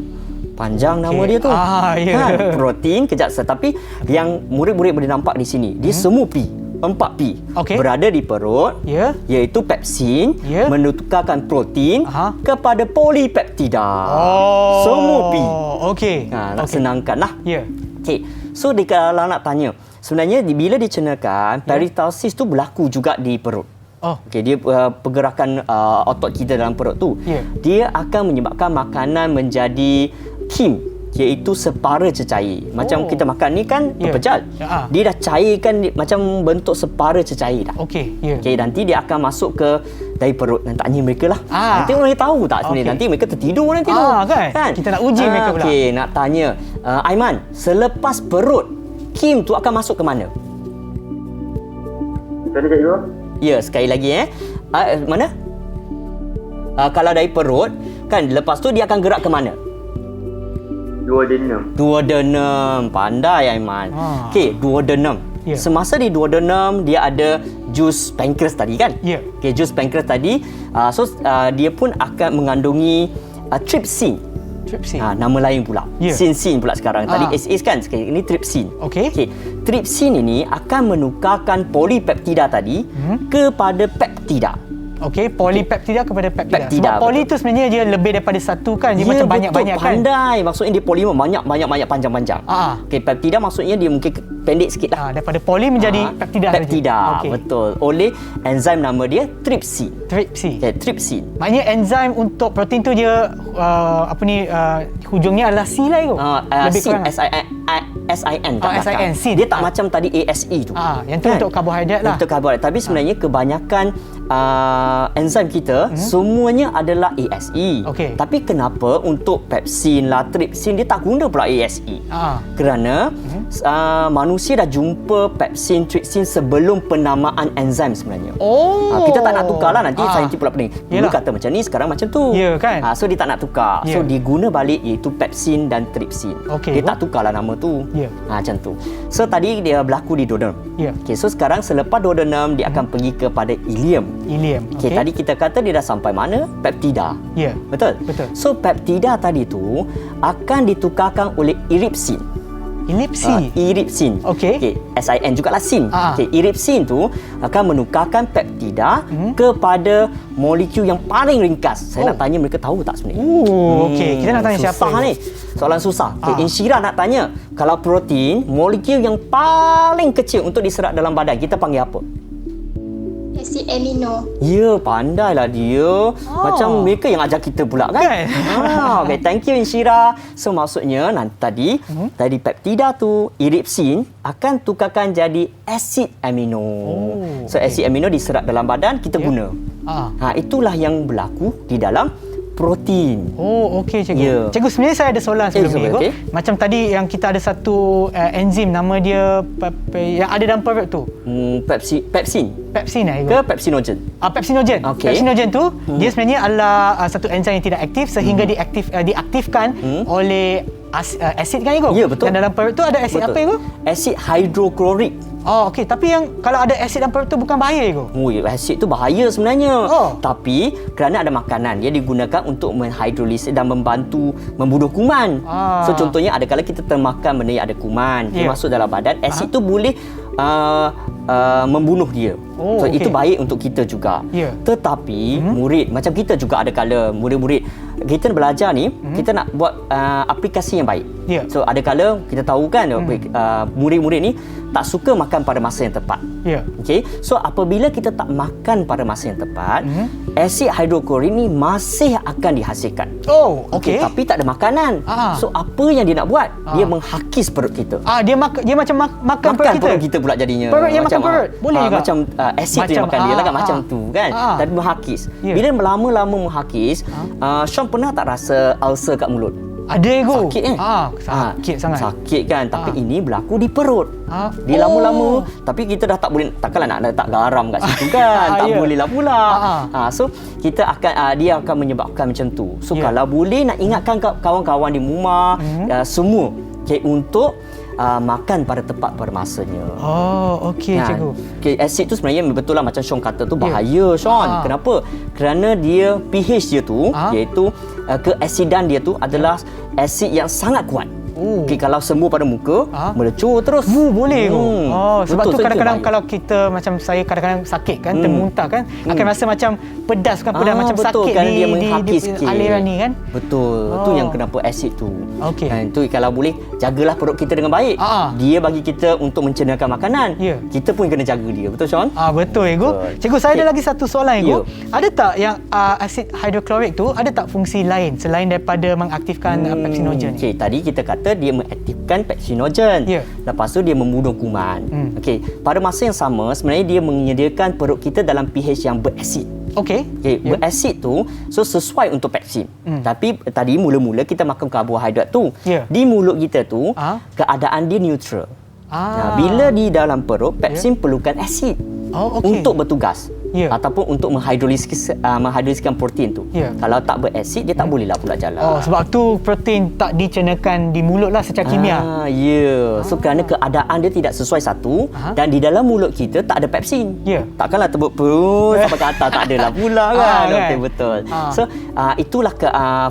Panjang nama dia tu. Kan? Protein, kejap. Tapi yang murid-murid boleh nampak di sini, dia semua P. 4 P. Berada di perut, iaitu pepsin, menukarkan protein kepada polipeptida. Semua P. Nak senangkan lah. So, kalau nak tanya, sebenarnya bila dicernakan, peristalsis tu berlaku juga di perut. Oh. Okey, dia pergerakan otot kita dalam perut tu. Ya. Dia akan menyebabkan makanan menjadi kim, iaitu separa cecair. Macam kita makan ni kan pepejal. Dia dah cairkan macam bentuk separa cecair dah. Okey, ya. Okey, nanti dia akan masuk ke dari perut. Nanti tanya mereka lah. Nanti mereka tahu tak sebenarnya. Nanti mereka tertidur nanti tu. Kan? Kita nak uji mereka pula. Okey, nak tanya. Aiman, selepas perut, kim tu akan masuk ke mana? Sorry cikgu. Ya, sekali lagi mana? Kalau dari perut, kan lepas tu dia akan gerak ke mana? Duodenum. Pandai Aiman. Okey, duodenum. Ya. Semasa di duodenum dia ada jus pankreas tadi kan? Ya. Okey, jus pankreas tadi dia pun akan mengandungi trypsin. Nama lain pula. Sin pula sekarang. Tadi SS kan, sekarang ini trypsin. Okey. Trypsin ini akan menukarkan polipeptida tadi kepada peptida. Okey, polipeptida kepada peptida. Peptida, Sebab poli tu sebenarnya dia lebih daripada satu kan? Dia macam banyak-banyak kan? Pandai. Maksudnya dia polimer banyak panjang-panjang. Okey, peptida maksudnya dia mungkin pendek sikit lah. Daripada poli menjadi peptida. Peptida, betul. Oleh enzim nama dia trypsin. Trypsin. Maknanya enzim untuk protein tu dia hujungnya adalah C lah itu. Lebih kurang SIN. SIN. Dia tak macam tadi ASE tu. Yang tu untuk karbohidrat lah. Untuk karbohidrat. Tapi sebenarnya kebanyakan enzim kita semuanya adalah ASE. Tapi kenapa untuk pepsin lah, trypsin dia tak guna pula ASE? Kerana manusia dah jumpa pepsin, trypsin sebelum penamaan enzim sebenarnya. Kita tak nak tukar lah, nanti saintis pula pening. Dulu kata macam ni, sekarang macam tu. Kan? So dia tak nak tukar. So diguna balik iaitu pepsin dan trypsin. Dia tak tukarlah nama tu. Macam tu. So tadi dia berlaku di duodenum. So sekarang selepas duodenum dia akan pergi kepada ileum. Tadi kita kata dia dah sampai mana? Peptida. Betul? So peptida tadi tu akan ditukarkan oleh iripsin. Iripsin. SIN jugalah sin. Iripsin tu akan menukarkan peptida kepada molekul yang paling ringkas. Saya nak tanya mereka tahu tak sebenarnya? Kita nak tanya siapa ni? Soalan susah. Insyirah nak tanya, kalau protein, molekul yang paling kecil untuk diserap dalam badan, kita panggil apa? Asid amino. Ya, pandailah dia. Macam mereka yang ajar kita pula kan? Okay, thank you Insyirah. So maksudnya tadi peptida tu, iripsin akan tukarkan jadi asid amino. So asid amino diserap dalam badan, kita guna. Itulah yang berlaku di dalam protein. Okey cikgu. Cikgu, sebenarnya saya ada soalan sebelum ni. Macam tadi yang kita ada satu enzim nama dia yang ada dalam perut tu. Pepsin ke pepsinogen? Pepsinogen. Pepsinogen tu dia sebenarnya adalah satu enzim yang tidak aktif sehingga diaktifkan oleh asid kan Igo? Ya, betul. Dan dalam perut tu ada asid apa Igo? Asid hidroklorik. Okey. Tapi yang kalau ada asid dalam perut tu bukan bahaya Igo? Asid tu bahaya sebenarnya. Tapi kerana ada makanan, dia digunakan untuk menghidrolisis dan membantu membunuh kuman. So contohnya ada kala kita termakan benda yang ada kuman, dia masuk dalam badan, asid tu boleh membunuh dia. So itu baik untuk kita juga. Tetapi murid macam kita juga ada kala murid-murid kita belajar ni, kita nak buat aplikasi yang baik. So ada kala kita tahu kan murid-murid ni tak suka makan pada masa yang tepat. Okey. So apabila kita tak makan pada masa yang tepat, asid hidroklorik ni masih akan dihasilkan. Okey. Tapi tak ada makanan. So apa yang dia nak buat? Dia menghakis perut kita. Dia macam makan perut kita pula jadinya. Perut yang makan perut. Boleh juga. Macam asid tu yang makan dia lah kan, macam tu kan. Tapi menghakis. Bila lama-lama menghakis, Sean pernah tak rasa ulcer kat mulut? Ada Ego. Sakit kan? Sakit sangat. Sakit kan? Tapi ini berlaku di perut. Dia lama-lama. Tapi kita dah tak boleh, takkanlah nak letak garam kat situ kan? Tak boleh lah pula. So kita akan dia akan menyebabkan macam tu. So kalau boleh nak ingatkan kawan-kawan di rumah semua untuk makan pada tepat pada masanya. Okey cikgu. Asid tu sebenarnya betul lah macam Sean kata tu bahaya Sean. Kenapa? Kerana dia pH dia tu iaitu keasidan dia tu adalah asid yang sangat kuat. Okey, kalau sembuh pada muka, melecur terus. Boleh tu. Sebab Betul, tu so kadang-kadang itu kalau kita macam saya kadang-kadang sakit kan, termuntah kan, akan rasa macam pedas kan, macam betul, sakit kerana di dia menghaki sikit. aliran ni kan. Betul. Tu yang kenapa asid tu. Okey. Itu kalau boleh jagalah perut kita dengan baik. Dia bagi kita untuk mencernakan makanan. Ya. Kita pun kena jaga dia. Betul Sean? Betul Ego. Cikgu, saya ada lagi satu soalan Ego. Ya. Ada tak yang asid hidroklorik tu ada tak fungsi lain selain daripada mengaktifkan pepsinogen? Okey, tadi kita kata dia mengaktifkan pepsinogen. Ya. Lepas tu dia membunuh kuman. Okey, pada masa yang sama sebenarnya dia menyediakan perut kita dalam pH yang berasid. Okey. Berasid tu sesuai untuk pepsin. Tapi tadi mula-mula kita makan karbohidrat tu. Di mulut kita tu keadaan dia neutral. Bila di dalam perut pepsin perlukan asid untuk bertugas. Ataupun untuk menghidroliskan protein tu. Kalau tak berasid dia tak bolehlah pula jalan. Sebab tu protein tak dicernakan di mulut lah secara kimia. So kerana keadaan dia tidak sesuai satu dan di dalam mulut kita tak ada pepsin. Takkanlah tebuk perut sampai ke atas, tak adalah pula kan. Okey, betul. So itulah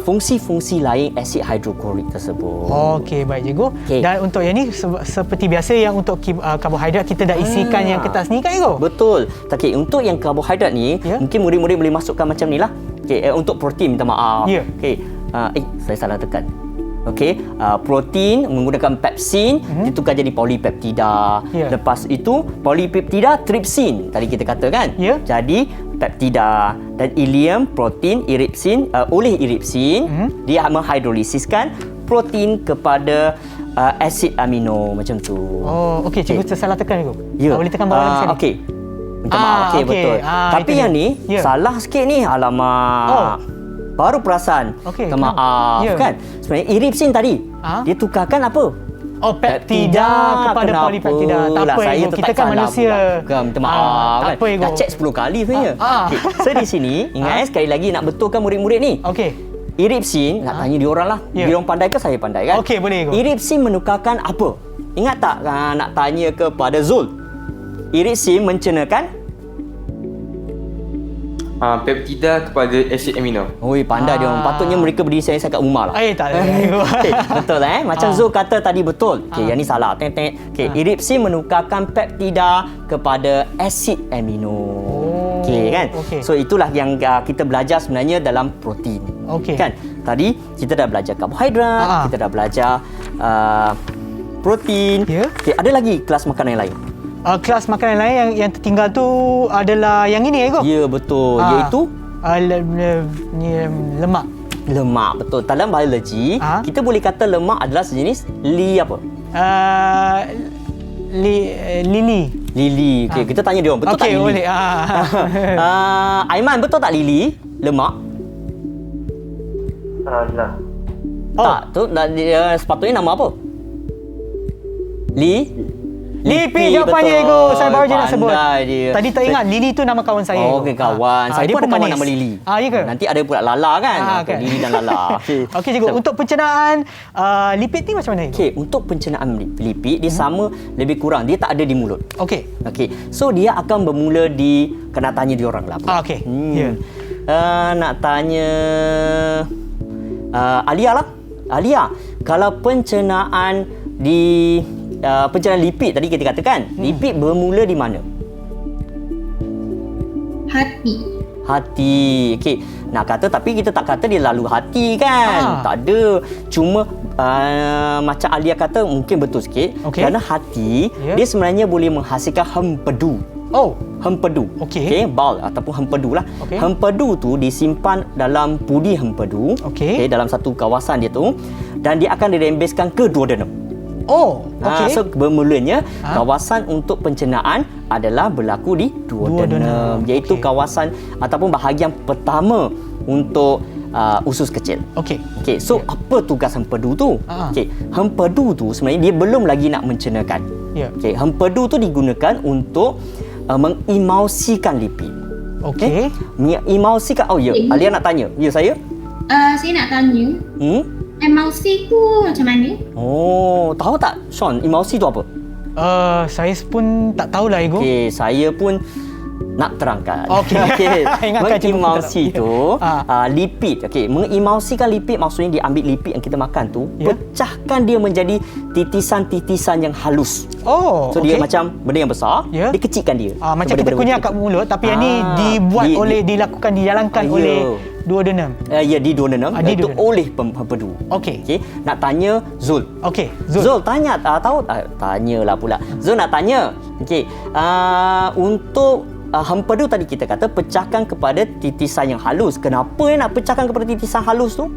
fungsi-fungsi lain asid hidroklorik tersebut. Okey, baik cikgu. Dan untuk yang ni seperti biasa yang untuk karbohidrat kita dah isikan yang kertas ni kan cikgu? Betul. Okey, untuk yang karbohidrat ni mungkin murid-murid boleh masukkan macam ni lah. Okey, untuk protein minta maaf. Okey. Saya salah tekan. Okey, protein menggunakan pepsin ditukar jadi polipeptida. Lepas itu polipeptida tripsin tadi kita kata kan. Jadi peptida dan ileum protein iripsin oleh iripsin dia menghidrolisiskan protein kepada asid amino macam tu. Okey, cikgu tersalah tekan cikgu. Boleh tekan bawah lagi sekali. Okey. Minta maaf. Okey, betul. Tapi yang ni salah sikit ni. Alamak. Baru perasan. Minta maaf kan. Sebenarnya iripsin tadi dia tukarkan apa? Peptida kepada polipeptida. Tak apa saya kita kan manusia. Minta maaf kan. Tak apa Dah cek 10 kali sebenarnya. Okay. So di sini ingat sekali lagi nak betulkan murid-murid ni. Okey. Iripsin nak tanya diorang lah. Diorang pandai ke saya pandai kan? Okey, boleh. Iripsin menukarkan apa? Ingat tak nak tanya kepada Zul? Iripsin mencernakan peptida kepada asid amino. Pandai dia orang. Patutnya mereka berdiri sangat umar lah. Tak ada. Betul Macam Zul kata tadi betul. Yang ni salah. Iripsin menukarkan peptida kepada asid amino. Kan? So itulah yang kita belajar sebenarnya dalam protein. Kan? Tadi kita dah belajar karbohidrat, kita dah belajar protein. Ada lagi kelas makanan yang lain. Kelas makanan lain yang tertinggal tu adalah yang ini Ego? Ya, betul. Iaitu lemak. Lemak, betul. Dalam biologi, kita boleh kata lemak adalah sejenis apa? Lili. Lili. Okey, kita tanya dia orang, betul tak lili? Okey, boleh. Aiman, betul tak lili? Lemak? Nah. Tak, tu sepatutnya nama apa? Lipi jawapannya Ego. Saya baru je nak sebut. Dia. Tadi tak ingat Lili tu nama kawan saya. Okey, kawan. Saya pun ada kawan nama Lili. Ya ke? Nanti ada pula Lala kan? Lili dan Lala. Okey cikgu, untuk pencernaan lipid ni macam mana? Okey, untuk pencernaan lipid dia sama lebih kurang. Dia tak ada di mulut. Okey. So dia akan bermula di kena tanya diorang lah. Okey. Nak tanya Alia lah. Alia, kalau pencernaan di pencernaan lipid tadi kita katakan, lipid bermula di mana? Hati. Okey. Nak kata tapi kita tak kata dia lalu hati kan? Tak ada. Cuma macam Alia kata mungkin betul sikit. Kerana hati dia sebenarnya boleh menghasilkan hempedu. Hempedu. Okey, bal ataupun hempedu lah. Hempedu tu disimpan dalam pudi hempedu. Dalam satu kawasan dia tu dan dia akan dirembeskan ke duodenum. So bermulanya kawasan untuk pencernaan adalah berlaku di duodenum, iaitu kawasan ataupun bahagian pertama untuk usus kecil. So apa tugas hempedu tu? Hempedu tu sebenarnya dia belum lagi nak mencernakan. Hempedu tu digunakan untuk mengimulsikan lipid. Mengimulsikan. Alia nak tanya. Ya, saya? Saya nak tanya. Emulsi tu macam mana? Tahu tak Sean, emulsi tu apa? Saya pun tak tahulah Ego. Saya pun nak terangkan. Okey. Ingatkan Mengimulsi cuba tu lipid. Okey, mengimulsikan lipid maksudnya dia ambil lipid yang kita makan tu, pecahkan dia menjadi titisan-titisan yang halus. Oh, so dia macam benda yang besar, dia kecilkan dia. Macam kita kunyah kat mulut, tapi yang ni dilakukan dijalankan oleh duodenum. Ya, di duodenum iaitu oleh pempedu. Okey. Nak tanya Zul. Okey, Zul tanya tanyalah pula. Zul nak tanya. Okey. Untuk hempedu tadi kita kata pecahkan kepada titisan yang halus. Kenapa nak pecahkan kepada titisan halus tu?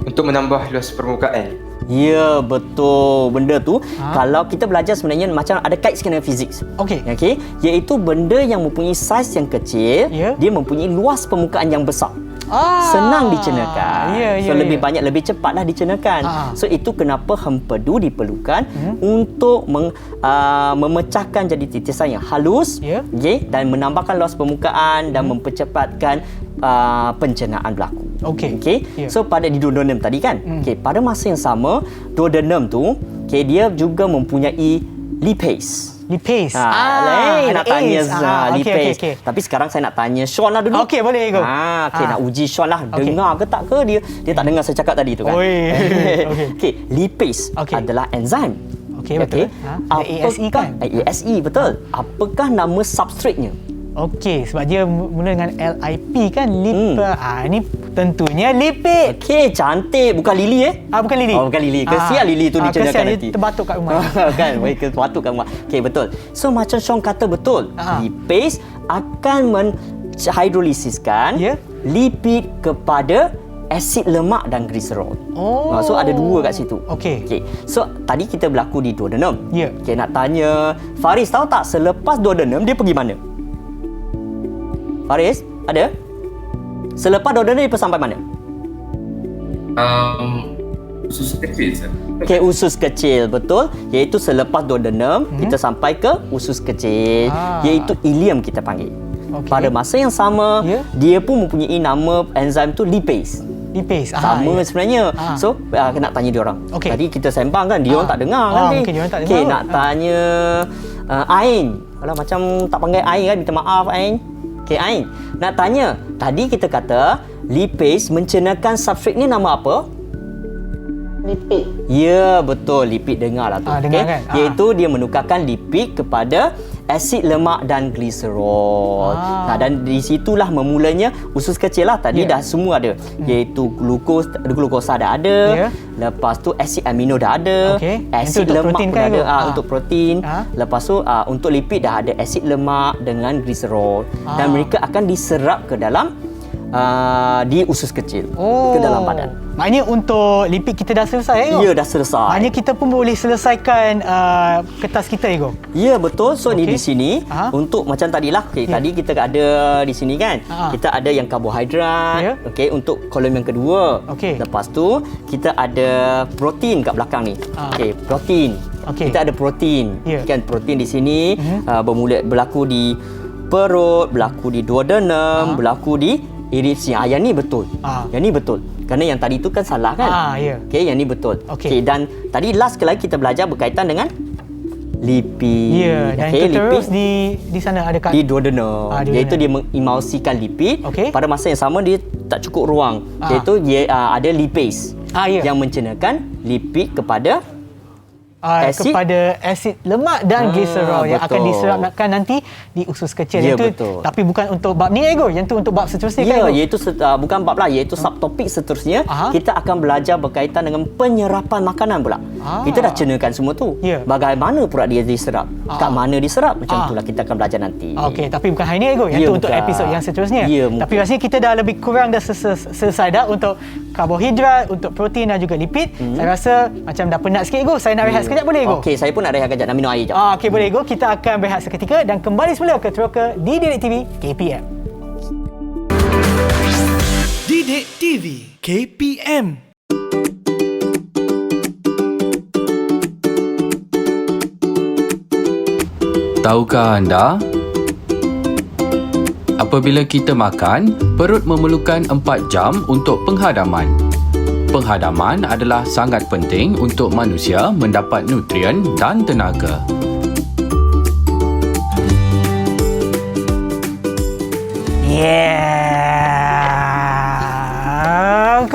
Untuk menambah luas permukaan. Ya, betul. Benda tu kalau kita belajar sebenarnya macam ada kait sikit dengan fizik. Okey. Iaitu benda yang mempunyai saiz yang kecil, dia mempunyai luas permukaan yang besar. Senang dicernakan. So lebih banyak, lebih cepatlah dicernakan. So itu kenapa hempedu diperlukan untuk memecahkan jadi titisan yang halus, dan menambahkan luas permukaan dan mempercepatkan pencernaan berlaku. So pada di duodenum tadi kan, pada masa yang sama duodenum tu dia juga mempunyai lipase. Lain nak tanya lipase. Tapi sekarang saya nak tanya Sean lah dulu. Okey, boleh go. Nak uji Sean lah. Dengar ke tak ke dia tak dengar saya cakap tadi tu kan. Lipase adalah enzim. Betul. ASE kan? ASE, betul. Apakah nama substrate-nya? Okey, sebab dia mula dengan LIP kan, ini tentunya lipid. Okey, cantik. Bukan lili bukan lili. Bukan lili. Kesian lili tu dicernakan nanti. Kesian dia terbatuk kat rumah. Kan, mereka terbatuk kat rumah. Okey, betul. So macam Sean kata betul. Lipase akan menghidrolisiskan lipid kepada asid lemak dan gliserol. So ada dua kat situ. Okey. So tadi kita berlaku di duodenum. Okey, nak tanya Faris, tahu tak selepas duodenum dia pergi mana? Faris, ada? Selepas duodenum dia sampai mana? Usus kecil. Okey, usus kecil, betul. Iaitu selepas duodenum kita sampai ke usus kecil, iaitu ileum kita panggil. Pada masa yang sama, dia pun mempunyai nama enzim tu lipase. Sama sebenarnya. So nak tanya dia orang. Tadi kita sembang kan, dia orang tak dengar kan. Okey, nak tanya Ain. Kalau macam tak panggil Ain kan, minta maaf Ain. Okey, Ain. Nak tanya, tadi kita kata lipase mencernakan substrate ni nama apa? Lipid. Ya, betul. Lipid, dengarlah tu. Dengar kan? Iaitu dia menukarkan lipid kepada asid lemak dan gliserol. Dan di situlah memulanya usus kecil lah. Tadi dah semua ada. Iaitu glukosa dah ada. Lepas tu asid amino dah ada. Asid lemak pun dah ada untuk protein. Lepas tu untuk lipid dah ada asid lemak dengan gliserol. Dan mereka akan diserap ke dalam di usus kecil, ke dalam badan. Maknanya untuk lipid kita dah selesai, Ya, dah selesai. Maknanya kita pun boleh selesaikan kertas kita, Ego. Ya, betul. So ni di sini untuk macam tadilah. Tadi kita ada di sini kan. Kita ada yang karbohidrat. Untuk kolom yang kedua. Lepas tu kita ada protein kat belakang ni. Protein. Kita ada protein. Kan protein di sini berlaku di perut, berlaku di duodenum, berlaku di iris. Yang ni betul. Yang ni betul. Kerana yang tadi tu kan salah kan? Okey, yang ni betul. Okey, dan tadi last sekali kita belajar berkaitan dengan lipid. Ya, dan terus di sana ada kat di duodenum. Iaitu dia mengimulsikan lipid. Pada masa yang sama dia tak cukup ruang. Iaitu ada lipase yang mencernakan lipid kepada kepada asid lemak dan gliserol yang akan diserapkan nanti di usus kecil. Betul. Tapi bukan untuk bab ni, Ego. Yang tu untuk bab seterusnya. Iaitu bukan bab lah, iaitu subtopik seterusnya. Kita akan belajar berkaitan dengan penyerapan makanan pula. Kita dah cernakan semua tu. Bagaimana pula dia diserap? Kat mana diserap? Macam itulah kita akan belajar nanti. Okey, tapi bukan hari ni, Ego. Yang tu untuk episod yang seterusnya. Tapi rasanya kita dah lebih kurang dah selesai dah untuk karbohidrat, untuk protein dan juga lipid. Saya rasa macam dah penat sikit, Ego. Saya nak rehat sekejap, boleh, Ego? Okey, saya pun nak rehat kejap, nak minum air jap. Okey, boleh, Ego. Kita akan berehat seketika dan kembali semula ke Teroka di Didik TV KPM. Didik TV KPM. Tahukah anda? Apabila kita makan, perut memerlukan 4 jam untuk penghadaman. Penghadaman adalah sangat penting untuk manusia mendapat nutrien dan tenaga.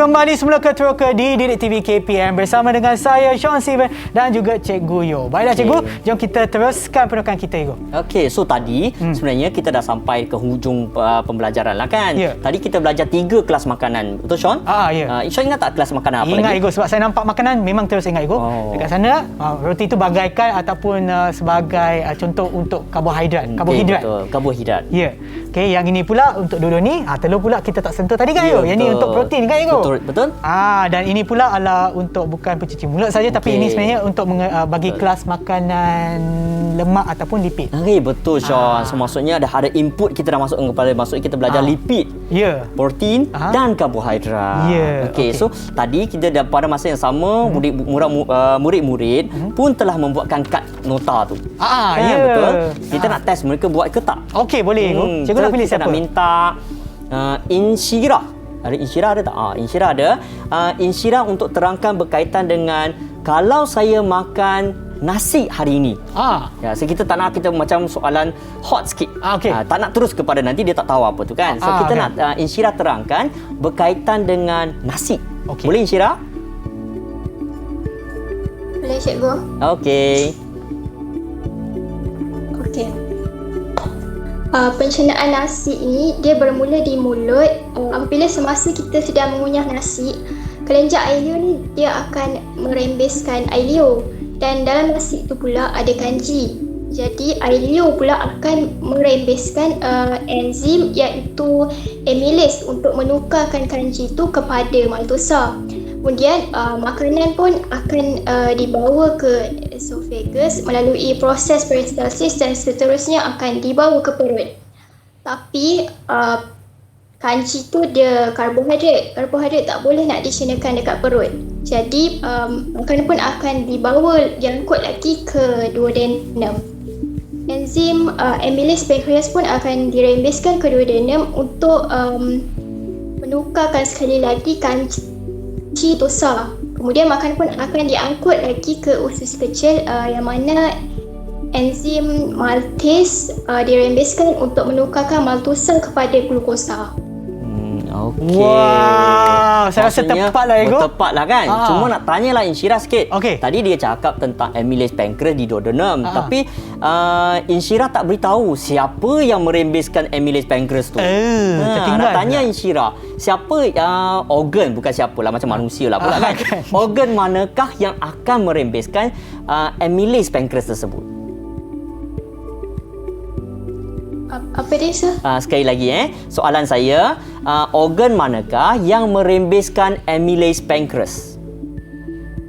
kembali semula ke Teroka di Didik TV KPM bersama dengan saya Sean Steven dan juga Cikgu Yo. Baiklah Cikgu, jom kita teruskan penukan kita Cikgu. Okey, so tadi sebenarnya kita dah sampai ke hujung pembelajaran lah kan. Tadi kita belajar 3 kelas makanan. Betul Sean? Ya. Sean ingat tak kelas makanan apa ingat lagi? Cikgu, sebab saya nampak makanan memang terus ingat Cikgu. Dekat sana roti itu bagaikan ataupun sebagai contoh untuk karbohidrat. Betul, karbohidrat. Ya. Okey, yang ini pula untuk dulu ni telur pula kita tak sentuh tadi kan Cikgu. Yang ni untuk protein kan Cikgu? Betul. Dan ini pula adalah untuk bukan pencuci mulut saja tapi ini sebenarnya untuk bagi kelas makanan lemak ataupun lipid. Betul Sean. So maksudnya ada input kita dah masuk ke kepala. Maksudnya kita belajar lipid, protein dan karbohidrat. Okey, so tadi kita pada masa yang sama murid-murid pun telah membuatkan kad nota tu. Betul. Kita nak test mereka buat ke tak? Okey, boleh Cikgu. Cikgu nak pilih siapa? Kita nak minta Insyirah. Ada Insyirah ada tak? Insyirah ada. Insyirah untuk terangkan berkaitan dengan kalau saya makan nasi hari ini. Ya, so kita tak nak kita macam soalan hot sikit. Tak nak terus kepada nanti dia tak tahu apa tu kan. So kita nak Insyirah terangkan berkaitan dengan nasi. Boleh Insyirah? Boleh Cikgu. Okey. Pencernaan nasi ini dia bermula di mulut. Apabila semasa kita sedang mengunyah nasi, kelenjar air liur ni dia akan merembeskan air liur dan dalam nasi itu pula ada kanji. Jadi air liur pula akan merembeskan enzim iaitu amylase untuk menukarkan kanji itu kepada maltosa. Kemudian makanan pun akan dibawa ke esophagus melalui proses peristalsis dan seterusnya akan dibawa ke perut. Tapi kanji tu dia karbohidrat. Karbohidrat tak boleh nak dicernakan dekat perut. Jadi makanan pun akan diangkut lagi ke duodenum. Enzim amylase pancreas pun akan dirembeskan ke duodenum untuk menukarkan sekali lagi kanji tosa. Kemudian makanan pun akan diangkut lagi ke usus kecil yang mana enzim maltase dirembeskan untuk menukarkan maltosa kepada glukosa. Okey. Wow, saya rasa tepatlah Cikgu. Tepatlah kan. Cuma nak tanyalah Insyirah sikit. Tadi dia cakap tentang amylase pancreas di duodenum, tapi Insyirah tak beritahu siapa yang merembeskan amylase pancreas tu. Nak tanya Insyirah, siapa organ, bukan siapalah macam manusia lah pula kan. Organ manakah yang akan merembeskan amylase pancreas tersebut? Apa dia sir? Sekali lagi soalan saya, organ manakah yang merembeskan amylase pancreas?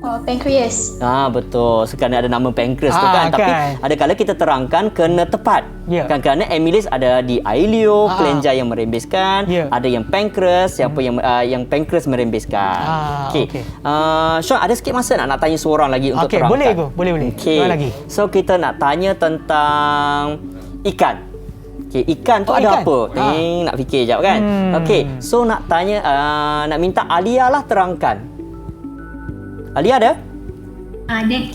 Pancreas. Betul. Sekarang ada nama pancreas tu kan. Tapi ada kala kita terangkan kena tepat. Kan kerana amylase ada di air liur, kelenjar yang merembeskan, ada yang pancreas, siapa yang pancreas merembeskan. Okey. Sean, ada sikit masa nak tanya seorang lagi untuk terangkan. Boleh Cikgu. Boleh. Lagi. So kita nak tanya tentang ikan. Ikan tu ada apa? Nak fikir sekejap kan? Okey, so nak tanya, nak minta Alia lah terangkan. Alia ada? Ada.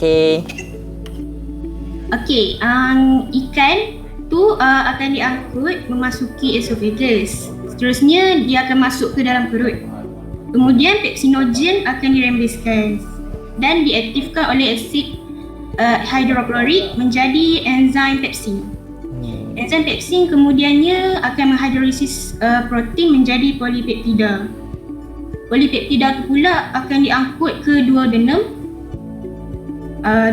Okey, ikan tu akan diangkut memasuki esophagus. Seterusnya dia akan masuk ke dalam perut. Kemudian pepsinogen akan dirembeskan dan diaktifkan oleh asid hidroklorik menjadi enzim pepsin. Enzim pepsin kemudiannya akan menghidrolisis protein menjadi polipeptida. Polipeptida itu pula akan diangkut ke duodenum.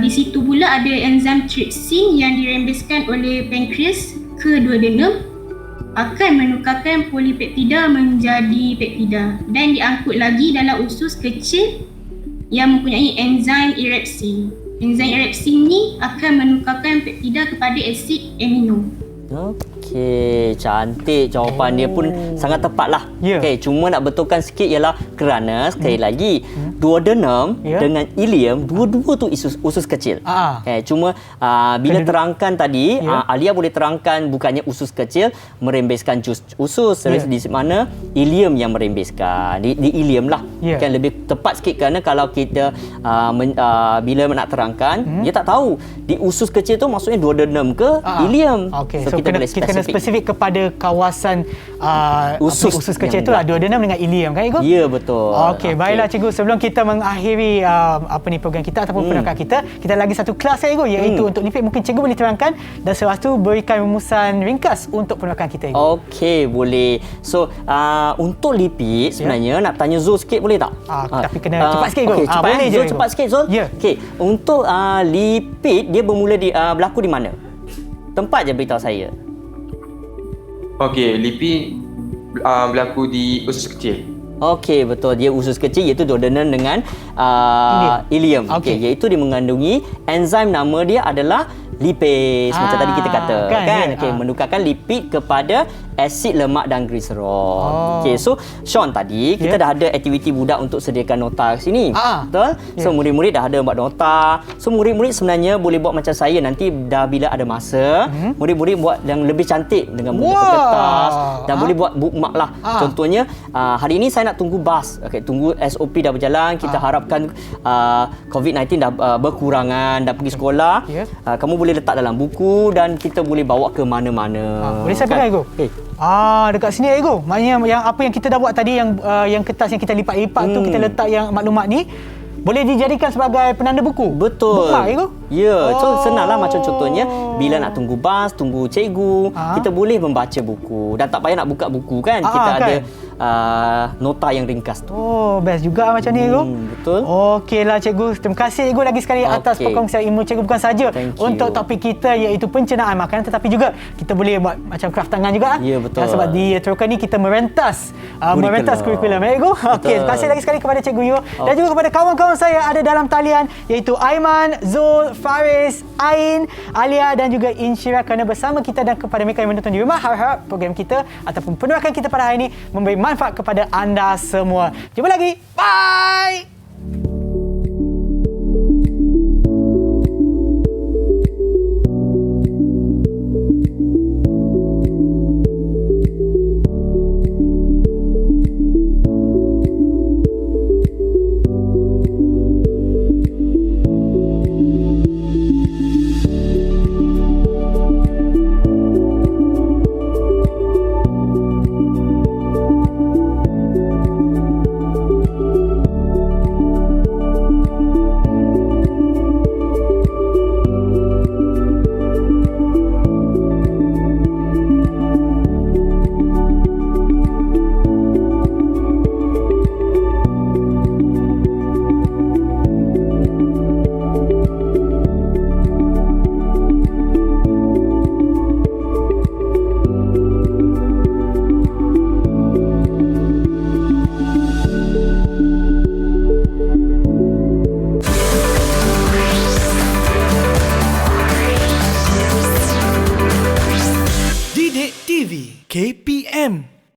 Di situ pula ada enzim trypsin yang dirembeskan oleh pankreas ke duodenum, akan menukarkan polipeptida menjadi peptida dan diangkut lagi dalam usus kecil yang mempunyai enzim erepsin. Enzim erepsin ni akan menukarkan peptida kepada asid amino. Okey, cantik jawapan dia pun sangat tepat lah. Okey, cuma nak betulkan sikit ialah kerana sekali lagi duodenum Ya. dengan ileum, dua-dua tu usus kecil. Cuma bila terangkan tadi, Ya. Alia boleh terangkan bukannya usus kecil merembeskan usus, di mana ileum yang merembeskan. Di ileum lah. Ya. Kan lebih tepat sikit, kerana kalau kita bila nak terangkan, dia tak tahu di usus kecil tu maksudnya duodenum ke ileum. Okey, So, so kita kena spesifik kepada kawasan usus kecil yang itulah, duodenum dengan ileum kan, Ego? Ya, betul. Okey, baiklah cikgu, sebelum kita mengakhiri program kita ataupun penerangan kita lagi satu kelas kan, Ego, iaitu untuk lipid. Mungkin cikgu boleh terangkan dan selepas tu berikan rumusan ringkas untuk penerangan kita, Ego. Okey, boleh. So, untuk lipid sebenarnya nak tanya Zul sikit boleh tak? Tapi kena cepat sikit, Ego. Okey, cepat boleh je, Zul, Ego. cepat sikit Zul. Ya. Okey, untuk lipid dia bermula berlaku di mana? Tempat je beritahu saya. Okey, lipid berlaku di usus kecil. Okey, betul. Dia usus kecil iaitu duodenum dengan ileum. Okey, iaitu dia mengandungi enzim, nama dia adalah lipase, macam tadi kita kata kan. Okey, menukarkan lipid kepada asid lemak dan gliserol. Okey, so Sean tadi kita dah ada aktiviti budak untuk sediakan nota sini. Betul? So murid-murid dah ada buat nota. So murid-murid sebenarnya boleh buat macam saya nanti dah bila ada masa, murid-murid buat yang lebih cantik dengan menggunakan kertas dan boleh buat bookmark lah. Contohnya hari ini saya nak tunggu bas. Okey, tunggu SOP dah berjalan, kita harapkan COVID-19 dah berkurangan, dah pergi sekolah. Kamu boleh letak dalam buku dan kita boleh bawa ke mana-mana. Boleh saya pegang, Ego? Dekat sini, Ego. Maknanya yang apa yang kita dah buat tadi, yang kertas yang kita lipat-lipat tu, kita letak yang maklumat ni boleh dijadikan sebagai penanda buku. Betul. Bookmark, Ego? Ya, so senanglah. Macam contohnya bila nak tunggu bas, tunggu cikgu, kita boleh membaca buku dan tak payah nak buka buku kan. Kita ada nota yang ringkas tu. Best juga macam ni, Ego. Betul. Okeylah cikgu. Terima kasih, Ego, lagi sekali atas perkongsian ilmu cikgu, bukan saja untuk topik kita iaitu pencernaan makanan, tetapi juga kita boleh buat macam craft tangan juga. Ya, betul. Sebab di Teroka ni kita merentas kurikulum, Ego. Okey, terima kasih lagi sekali kepada Cikgu Yo dan juga kepada kawan-kawan saya ada dalam talian iaitu Aiman, Zul, Faris, Ain, Alia dan juga Insyira kerana bersama kita, dan kepada mereka yang menonton di rumah, harap program kita ataupun penerangan kita pada hari ini memberi manfaat kepada anda semua. Jumpa lagi. Bye. Didik TV KPM